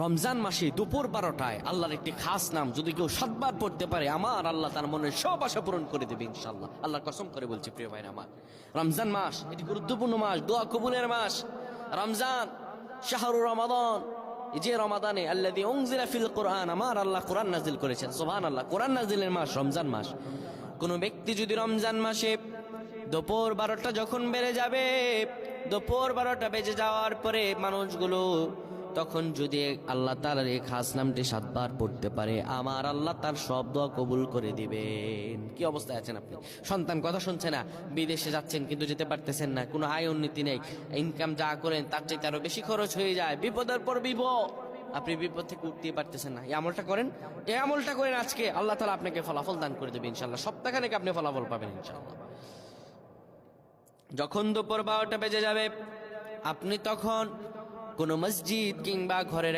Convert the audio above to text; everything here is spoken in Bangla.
রমজান মাসে দুপুর 12টায় আল্লাহর একটি খাস নাম যদি কেউ 7বার পড়তে পারে, আমার আল্লাহ তার মনের সব আশা পূরণ করে দেবে ইনশাআল্লাহ। আল্লাহর কসম করে বলছি প্রিয় ভাইরা আমার, রমজান মাস এটি গুরুত্বপূর্ণ মাস, দোয়া কবুলের মাস। রমজান শাহরু রমাদান, এই যে রমাদানে আল্লাযী উনজিলা ফিল কোরআন, আমার আল্লাহ কোরআন নাজিল করেছেন। সুবহানাল্লাহ, কোরআন নাজিলের মাস রমজান মাস। কোন ব্যক্তি যদি রমজান মাসে দুপুর 12টা যখন বেড়ে যাবে, দুপুর 12টা বেজে যাওয়ার পরে মানুষগুলো তখন যদি আল্লাহ তাআলার এই খাস নামটি 7বার পড়তে পারে, আমার আল্লাহ তার সব দোয়া কবুল করে দিবেন। কি অবস্থায় আছেন আপনি? সন্তান কথা শুনছে না, বিদেশে যাচ্ছেন কিন্তু যেতে পারতেছেন না, কোনো আয় উন্নতি নেই, ইনকাম যা করেন তার চাইতে আরো বেশি খরচ হয়ে যায়, বিপদের পর বিপদ, আপনি বিপদ থেকে উঠতে পারতেছেন না। এই আমলটা করেন, এই আমলটা করেন আজকে, আল্লাহ তাআলা আপনাকে ফলাফল দান করে দেবে ইনশাআল্লাহ। সপ্তাহখানেক আপনি ফলাফল পাবেন ইনশাআল্লাহ। যখন দুপুর 12টা বেজে যাবে, আপনি তখন কোনো মসজিদ কিংবা ঘরের